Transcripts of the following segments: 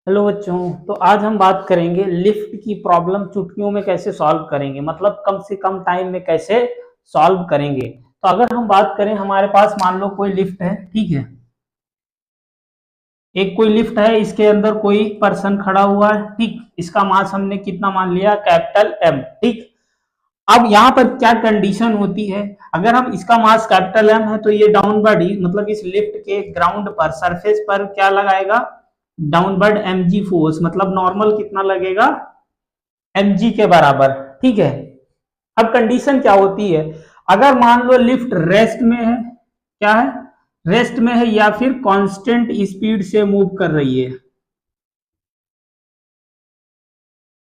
Hello बच्चों। तो आज हम बात करेंगे लिफ्ट की प्रॉब्लम चुटकियों में कैसे सॉल्व करेंगे, मतलब कम से कम टाइम में कैसे सॉल्व करेंगे। तो अगर हम बात करें, हमारे पास मान लो कोई लिफ्ट है, ठीक है। एक कोई लिफ्ट है, इसके अंदर कोई पर्सन खड़ा हुआ है, ठीक। इसका मास हमने कितना मान लिया, कैपिटल एम, ठीक। अब यहाँ पर क्या कंडीशन होती है, अगर हम इसका मास कैपिटल एम है तो ये डाउनवर्ड ही, मतलब इस लिफ्ट के ग्राउंड पर सरफेस पर क्या लगाएगा, डाउनवर्ड mg फोर्स, मतलब नॉर्मल कितना लगेगा, mg के बराबर, ठीक है। अब कंडीशन क्या होती है, अगर मान लो लिफ्ट रेस्ट में है, क्या है, रेस्ट में है, या फिर कांस्टेंट स्पीड से मूव कर रही है,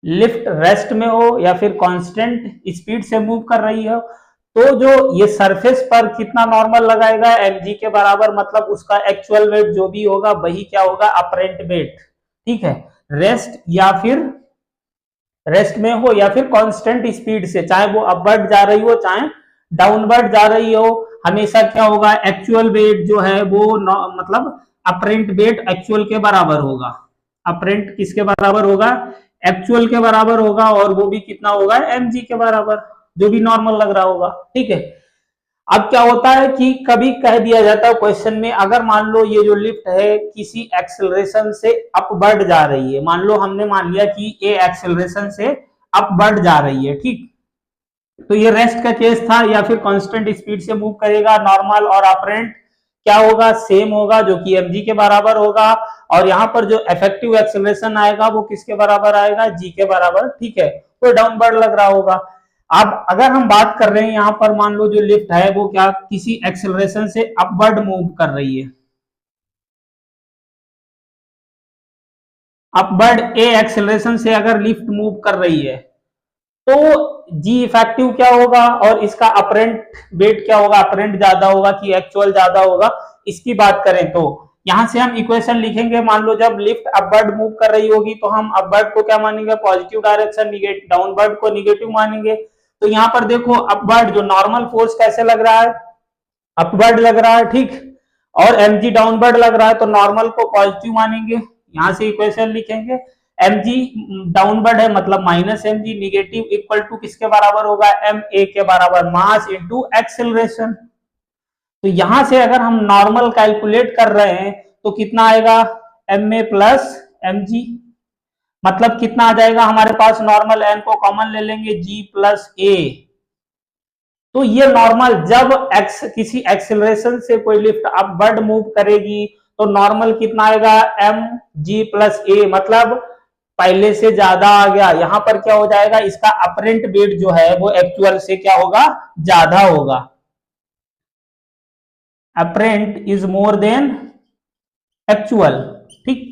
लिफ्ट रेस्ट में हो या फिर कांस्टेंट स्पीड से मूव कर रही हो, तो जो ये सरफेस पर कितना नॉर्मल लगाएगा, mg के बराबर, मतलब उसका एक्चुअल वेट जो भी होगा वही क्या होगा, अपरेंट वेट, ठीक है। रेस्ट या फिर रेस्ट में हो या फिर कांस्टेंट स्पीड से, चाहे वो अपवर्ड जा रही हो चाहे डाउनवर्ड जा रही हो, हमेशा क्या होगा, एक्चुअल वेट जो है वो मतलब अपरेंट वेट एक्चुअल के बराबर होगा। अपरेंट किसके बराबर होगा, एक्चुअल के बराबर होगा, और वो भी कितना होगा, mg के बराबर, जो भी नॉर्मल लग रहा होगा, ठीक है। अब क्या होता है कि कभी कह दिया जाता है क्वेश्चन में, अगर मान लो ये जो लिफ्ट है किसी एक्सेलरेशन से अपवर्ड जा रही है, मान लो हमने मान लिया कि ये एक्सेलरेशन से अपवर्ड जा रही है, ठीक। तो ये रेस्ट का केस था, या फिर कांस्टेंट स्पीड से मूव करेगा, नॉर्मल और अपरेंट क्या होगा, सेम होगा, जो कि mg के बराबर होगा। और यहाँ पर जो इफेक्टिव एक्सेलरेशन आएगा वो किसके बराबर आएगा, g के बराबर, ठीक है। कोई डाउनवर्ड लग रहा होगा। अब अगर हम बात कर रहे हैं यहाँ पर, मान लो जो लिफ्ट है वो क्या किसी एक्सेलरेशन से अपवर्ड मूव कर रही है, अपवर्ड ए एक्सेलरेशन से अगर लिफ्ट मूव कर रही है, तो जी इफेक्टिव क्या होगा और इसका अपरेंट वेट क्या होगा, अपरेंट ज्यादा होगा कि एक्चुअल ज्यादा होगा, इसकी बात करें तो यहां से हम इक्वेशन लिखेंगे। मान लो जब लिफ्ट अपवर्ड मूव कर रही होगी तो हम अपवर्ड को क्या मानेंगे, पॉजिटिव डायरेक्शन, डाउनवर्ड को निगेटिव मानेंगे। तो यहाँ पर देखो, अपवर्ड जो नॉर्मल फोर्स कैसे लग रहा है, अपवर्ड लग रहा है, ठीक। और mg डाउनवर्ड लग रहा है, तो नॉर्मल को पॉजिटिव मानेंगे। यहां से इक्वेशन लिखेंगे, mg डाउनवर्ड है मतलब minus mg, negative equal to किसके बराबर होगा, ma के बराबर, मास इनटू एक्सेलरेशन। तो यहां से अगर हम नॉर्मल कैलकुलेट कर रहे हैं तो कितना आएगा, ma प्लस mg, मतलब कितना आ जाएगा हमारे पास, नॉर्मल n को कॉमन ले लेंगे, g प्लस a। तो ये नॉर्मल जब किसी एक्सेलरेशन से कोई लिफ्ट अपवर्ड मूव करेगी तो नॉर्मल कितना आएगा, एम जी प्लस ए, मतलब पहले से ज्यादा आ गया। यहां पर क्या हो जाएगा, इसका अपरेंट वेट जो है वो एक्चुअल से क्या होगा, ज्यादा होगा। Apparent is more than actual, ठीक।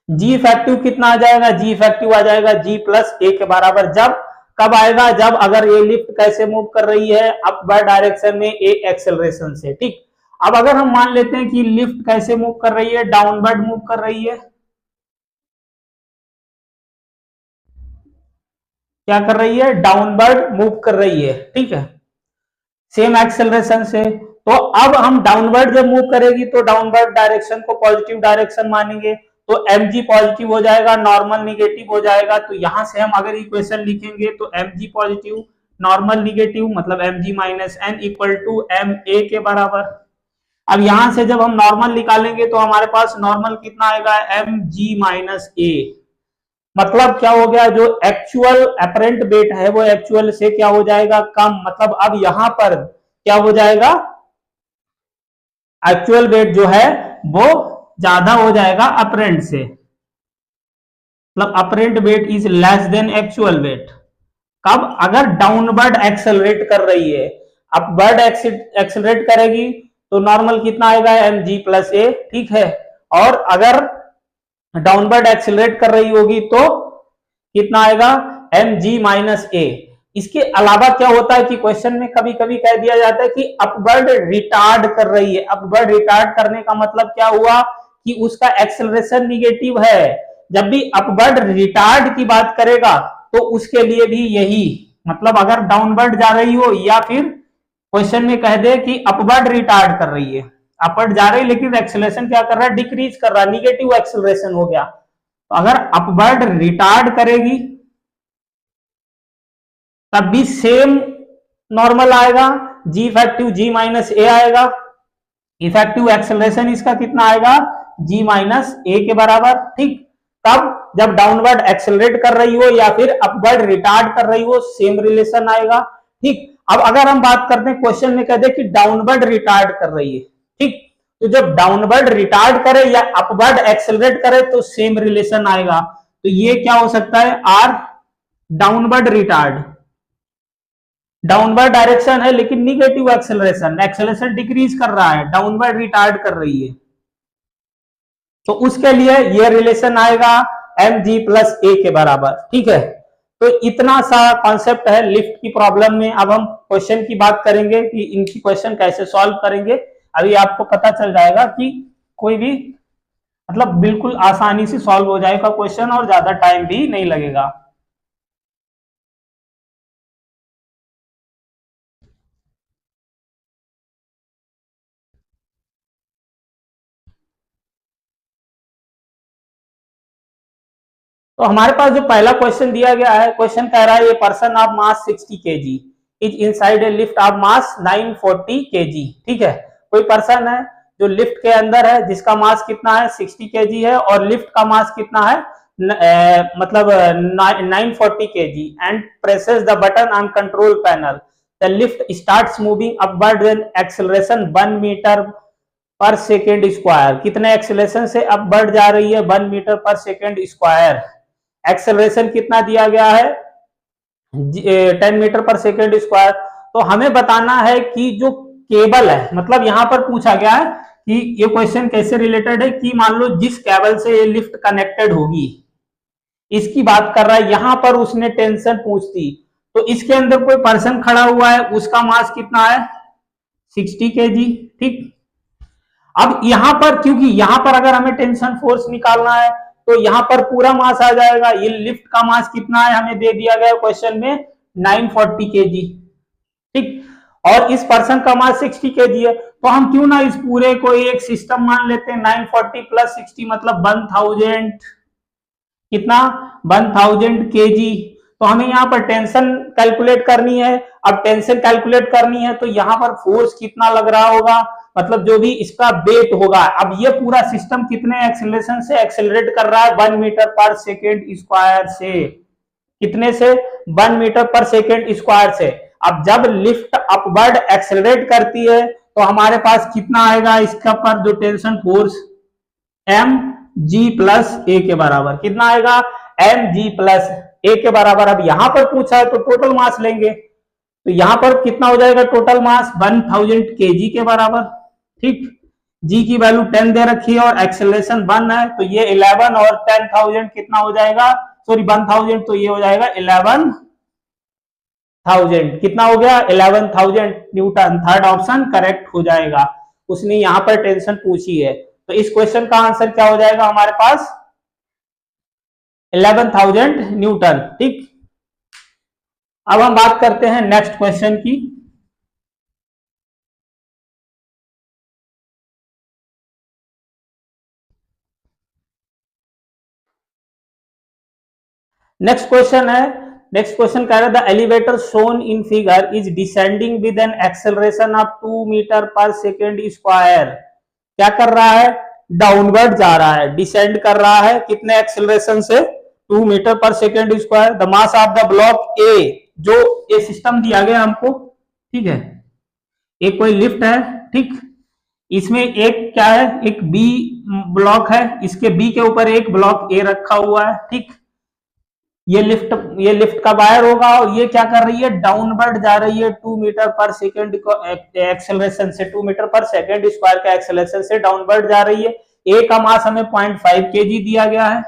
जी इफेक्टिव कितना आ जाएगा, जी इफेक्टिव आ जाएगा जी प्लस ए के बराबर। जब कब आएगा, जब अगर ये लिफ्ट कैसे मूव कर रही है, अपवर्ड डायरेक्शन में ए एक्सेलरेशन से, ठीक। अब अगर हम मान लेते हैं कि लिफ्ट कैसे मूव कर रही है, डाउनवर्ड मूव कर रही है, क्या कर रही है, डाउनवर्ड मूव कर रही है, ठीक है, सेम एक्सेलरेशन से। तो अब हम डाउनवर्ड जब मूव करेगी तो डाउनवर्ड डायरेक्शन को पॉजिटिव डायरेक्शन मानेंगे, तो mg पॉजिटिव हो जाएगा, नॉर्मल निगेटिव हो जाएगा। तो यहां से हम अगर इक्वेशन लिखेंगे तो mg पॉजिटिव, नॉर्मल निगेटिव, मतलब mg minus n equal to ma के बराबर। अब यहां से जब हम नॉर्मल निकालेंगे तो हमारे पास नॉर्मल कितना आएगा, mg माइनस a, मतलब क्या हो गया, जो एक्चुअल अपरेंट वेट है वो एक्चुअल से क्या हो जाएगा, कम। मतलब अब यहां पर क्या हो जाएगा, एक्चुअल वेट जो है वो ज्यादा हो जाएगा अपरेंट से, मतलब apparent wait is less than actual wait. कब, अगर डाउनवर्ड एक्सेलरेट कर रही है, अपवर्ड एक्सेलरेट करेगी तो नॉर्मल कितना आएगा, mg प्लस ए, ठीक है। और अगर डाउनवर्ड एक्सेलरेट कर रही होगी तो कितना आएगा, mg माइनस ए। इसके अलावा क्या होता है कि क्वेश्चन में कभी कभी कह दिया जाता है कि अपवर्ड रिटार्ड कर रही है। अपवर्ड रिटार्ड करने का मतलब क्या हुआ कि उसका एक्सेलरेशन निगेटिव है। जब भी अपवर्ड रिटार्ड की बात करेगा तो उसके लिए भी यही, मतलब अगर डाउनवर्ड जा रही हो या फिर क्वेश्चन में कह दे कि अपवर्ड रिटार्ड कर रही है, अपवर्ड जा रही है लेकिन एक्सेलरेशन क्या कर रहा है, डिक्रीज कर रहा है, निगेटिव एक्सेलरेशन हो गया, तो अगर अपवर्ड रिटार्ड करेगी तब भी सेम नॉर्मल आएगा, जी इफेक्टिव जी माइनस ए आएगा, इफेक्टिव एक्सेलरेशन इसका कितना आएगा, जी माइनस ए के बराबर। ठीक, तब जब डाउनवर्ड एक्सेलरेट कर रही हो या फिर अपवर्ड रिटार्ड कर रही हो सेम रिलेशन आएगा। ठीक, अब अगर हम बात करते हैं क्वेश्चन में कह दे कि डाउनवर्ड रिटार्ड कर रही है, ठीक, तो जब डाउनवर्ड रिटार्ड करे या अपवर्ड एक्सेलरेट करे तो सेम रिलेशन आएगा। तो ये क्या हो सकता है, R downward retard, downward direction है लेकिन निगेटिव एक्सेलरेशन, एक्सेलरेशन डिक्रीज कर रहा है, डाउनवर्ड रिटार्ड कर रही है, तो उसके लिए ये रिलेशन आएगा एम जी प्लस ए के बराबर। ठीक है, तो इतना सा कॉन्सेप्ट है लिफ्ट की प्रॉब्लम में। अब हम क्वेश्चन की बात करेंगे कि इनकी क्वेश्चन कैसे सॉल्व करेंगे। अभी आपको पता चल जाएगा कि कोई भी मतलब बिल्कुल आसानी से सॉल्व हो जाएगा क्वेश्चन और ज्यादा टाइम भी नहीं लगेगा। तो हमारे पास जो पहला क्वेश्चन दिया गया है, क्वेश्चन कह रहा है ये person of mass 60 KG is inside a lift of mass 940 KG. ठीक है, कोई पर्सन है जो लिफ्ट के अंदर है जिसका मास कितना है 60 केजी है और लिफ्ट का मास कितना है मतलब 940 kg and presses the button on control panel, the lift starts moving upward with acceleration 1 metre per second square. कितने एक्सेलरेशन से अपवर्ड जा रही है, 1 metre per second square. Acceleration कितना दिया गया है 10 मीटर पर सेकेंड स्क्वायर। तो हमें बताना है कि जो केबल है, मतलब यहां पर पूछा गया है कि ये क्वेश्चन कैसे रिलेटेड है कि मान लो जिस केबल से ये लिफ्ट कनेक्टेड होगी इसकी बात कर रहा है। यहां पर उसने टेंशन पूछती तो इसके अंदर कोई पर्सन खड़ा हुआ है, उसका मास कितना है 60 केजी। ठीक, अब यहां पर क्योंकि यहां पर अगर हमें टेंशन फोर्स निकालना है तो यहां पर पूरा मास आ जाएगा। ये लिफ्ट का मास कितना है हमें दे दिया गया क्वेश्चन में 940 केजी। ठीक, और इस पर्सन का मास 60 केजी है, तो हम क्यों ना इस पूरे को एक सिस्टम मान लेते हैं। 940 प्लस 60 मतलब 1000, कितना 1000 केजी। तो हमें यहाँ पर टेंशन कैलकुलेट करनी है। अब टेंशन कैलकुलेट करनी है तो यहाँ पर फोर्स कितना लग रहा होगा, मतलब जो भी इसका वेट होगा। अब ये पूरा सिस्टम कितने एक्सेलरेशन से एक्सेलरेट कर रहा है 1 मीटर पर सेकेंड स्क्वायर से, कितने से 1 मीटर पर सेकेंड स्क्वायर से। अब जब लिफ्ट अपवर्ड एक्सेलरेट करती है तो हमारे पास कितना आएगा इसका पर जो tension force M G plus A के बराबर। कितना आएगा एम जी प्लस ए के बराबर। अब यहां पर पूछा है तो टोटल मास लेंगे, तो यहां पर कितना हो जाएगा टोटल मास 1000 केजी के बराबर। ठीक, जी की वैल्यू 10 दे रखी है और एक्सेलरेशन 1 है, तो ये 11 और 10,000 कितना हो जाएगा, सॉरी 1000, तो ये हो जाएगा 11,000। कितना हो गया 11,000 न्यूटन। थर्ड ऑप्शन करेक्ट हो जाएगा, उसने यहां पर टेंशन पूछी है। तो इस क्वेश्चन का आंसर क्या हो जाएगा हमारे पास 11,000 न्यूटन। ठीक, अब हम बात करते हैं नेक्स्ट क्वेश्चन की। नेक्स्ट क्वेश्चन है, नेक्स्ट क्वेश्चन कह रहा है the elevator shown in figure is descending with an acceleration of 2 metre per second square. क्या कर रहा है, डाउनवर्ड जा रहा है, डिसेंड कर रहा है, कितने एक्सेलरेशन से 2 metre per second square. The mass of the block ए, जो ये सिस्टम दिया गया हमको, ठीक है, एक कोई लिफ्ट है, ठीक, इसमें एक क्या है, एक बी ब्लॉक है, इसके बी के ऊपर एक ब्लॉक ए रखा हुआ है। ठीक, ये लिफ्ट का वायर होगा और ये क्या कर रही है, डाउनवर्ड जा रही है 2 मीटर पर सेकेंड एक्सेलरेशन से, 2 मीटर पर सेकेंड स्क्वायर का एक्सेलरेशन से डाउनवर्ड जा रही है। ए का मास हमें 0.5 केजी दिया गया है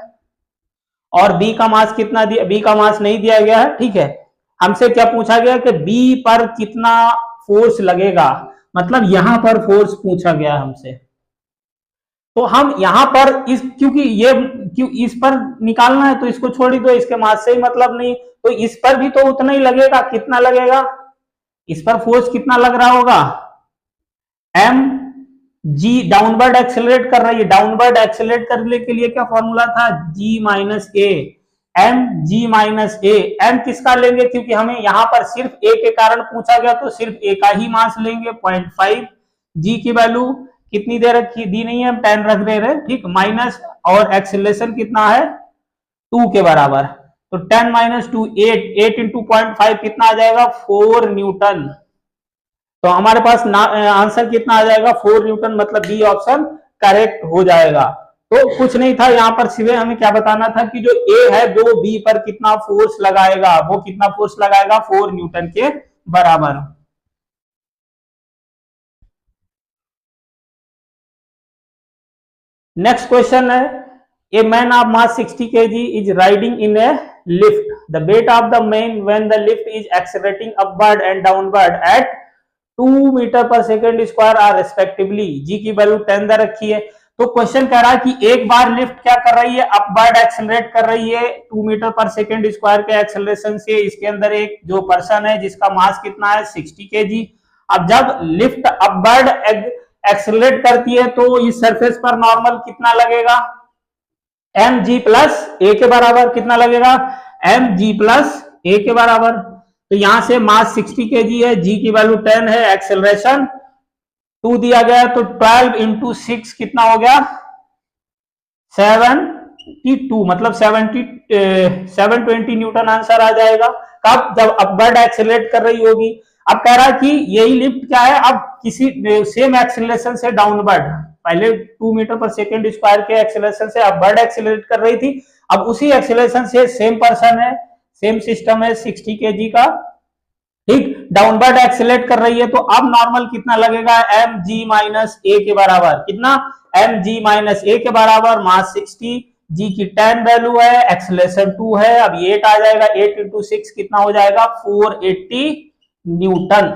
और बी का मास कितना दिया, बी का मास नहीं दिया गया है। ठीक है, हमसे क्या पूछा गया कि बी पर कितना फोर्स लगेगा, मतलब यहां पर फोर्स पूछा गया हमसे। तो हम यहां पर इस क्योंकि ये क्यों इस पर निकालना है तो इसको छोड़ ही दो, इसके मास से ही मतलब नहीं, तो इस पर भी तो उतना ही लगेगा। कितना लगेगा, इस पर फोर्स कितना लग रहा होगा, एम जी डाउनवर्ड एक्सेलरेट कर रही है, डाउनवर्ड एक्सेलरेट करने के लिए क्या फॉर्मूला था, G minus A M, G minus A M किसका लेंगे, क्योंकि हमें यहां पर सिर्फ ए के कारण पूछा गया तो सिर्फ ए का ही मास लेंगे 0.5। जी की वैल्यू कितनी दे रखी, दी नहीं है, हम 10 रख दे रहे, ठीक, माइनस और एक्सेलरेशन कितना है 2 के बराबर, तो 10 माइनस 2 8, 8 इंटू 0.5 कितना आ जाएगा 4 न्यूटन। तो हमारे पास आंसर कितना आ जाएगा 4 न्यूटन, मतलब बी ऑप्शन करेक्ट हो जाएगा। तो कुछ नहीं था यहाँ पर, सिर्फ हमें क्या बताना था कि जो ए है वो बी पर कितना फोर्स लगाएगा, वो कितना फोर्स लगाएगा 4 न्यूटन के बराबर। नेक्स्ट क्वेश्चन है, a man of mass 60 kg is riding in a lift, the weight of the man when the lift is accelerating upward and downward at 2 metre per second square are respectively, g की value 10 दे रखी है। तो question कह रहा है कि एक बार lift क्या कर रही है, अपवर्ड एक्सेलरेट कर रही है 2 मीटर पर सेकेंड स्क्वायर के एक्सेलरेशन से, इसके अंदर एक जो पर्सन है जिसका मास कितना है 60 kg। अब जब लिफ्ट अपवर्ड एक्सेलरेट करती है तो इस सरफेस पर नॉर्मल कितना लगेगा, एम जी प्लस ए के बराबर, कितना लगेगा एम जी प्लस ए के बराबर। तो यहां से मास 60 kg है, जी की वैल्यू 10 है, एक्सेलरेशन 2 दिया गया, तो 12 इंटू 6 कितना हो गया 72, मतलब 720 न्यूटन आंसर आ जाएगा। कब, जब अपवर्ड एक्सेलरेट कर रही होगी। अब कह रहा है कि यही लिफ्ट क्या है, अब किसी सेम एक्सेलरेशन से डाउनवर्ड, पहले 2 मीटर पर सेकेंड स्क्वायर के एक्सेलरेशन से अपवर्ड एक्सेलरेट कर रही थी, अब उसी एक्सेलरेशन से सेम पर्सन है, सेम सिस्टम है 60 kg का, ठीक, डाउनवर्ड एक्सेलरेट कर रही है, तो अब नॉर्मल कितना लगेगा एम जी माइनस ए के बराबर, कितना एम जी माइनस ए के बराबर, मास 60, जी की 10 वैल्यू है, एक्सेलरेशन 2 है, अब 8 आ जाएगा, 8 इंटू 6 कितना हो जाएगा 480 न्यूटन,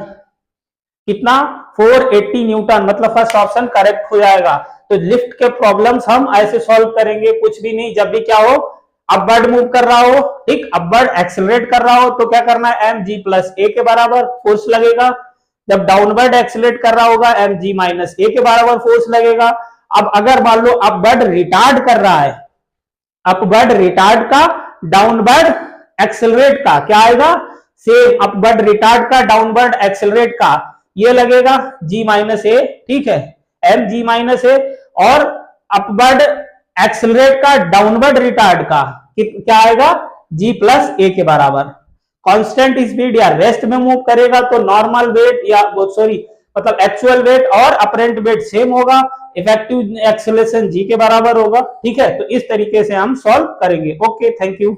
कितना 480 न्यूटन, मतलब फर्स्ट ऑप्शन करेक्ट हो जाएगा। तो लिफ्ट के प्रॉब्लम्स हम ऐसे सॉल्व करेंगे, कुछ भी नहीं, जब भी क्या हो अपवर्ड मूव कर रहा हो, ठीक, अपवर्ड एक्सेलरेट कर रहा हो तो क्या करना है एम जी प्लस ए के बराबर फोर्स लगेगा, जब डाउनवर्ड एक्सेलरेट कर रहा होगा एम जी माइनस ए के बराबर फोर्स लगेगा। अब अगर मान लो अपवर्ड रिटार्ड कर रहा है, अपवर्ड रिटार्ड का डाउनवर्ड एक्सेलरेट का क्या आएगा, सेम अपवर्ड रिटार्ड का डाउनवर्ड एक्सेलरेट का ये लगेगा जी माइनस ए, ठीक है, एम जी माइनस ए, और अपवर्ड एक्सेलरेट का डाउनवर्ड रिटार्ड का क्या आएगा जी प्लस ए के बराबर। कांस्टेंट स्पीड या रेस्ट में मूव करेगा तो नॉर्मल वेट या सॉरी मतलब एक्चुअल वेट और अपरेंट वेट सेम होगा, इफेक्टिव एक्सेलरेशन जी के बराबर होगा, ठीक है। तो इस तरीके से हम सॉल्व करेंगे। Okay, thank you.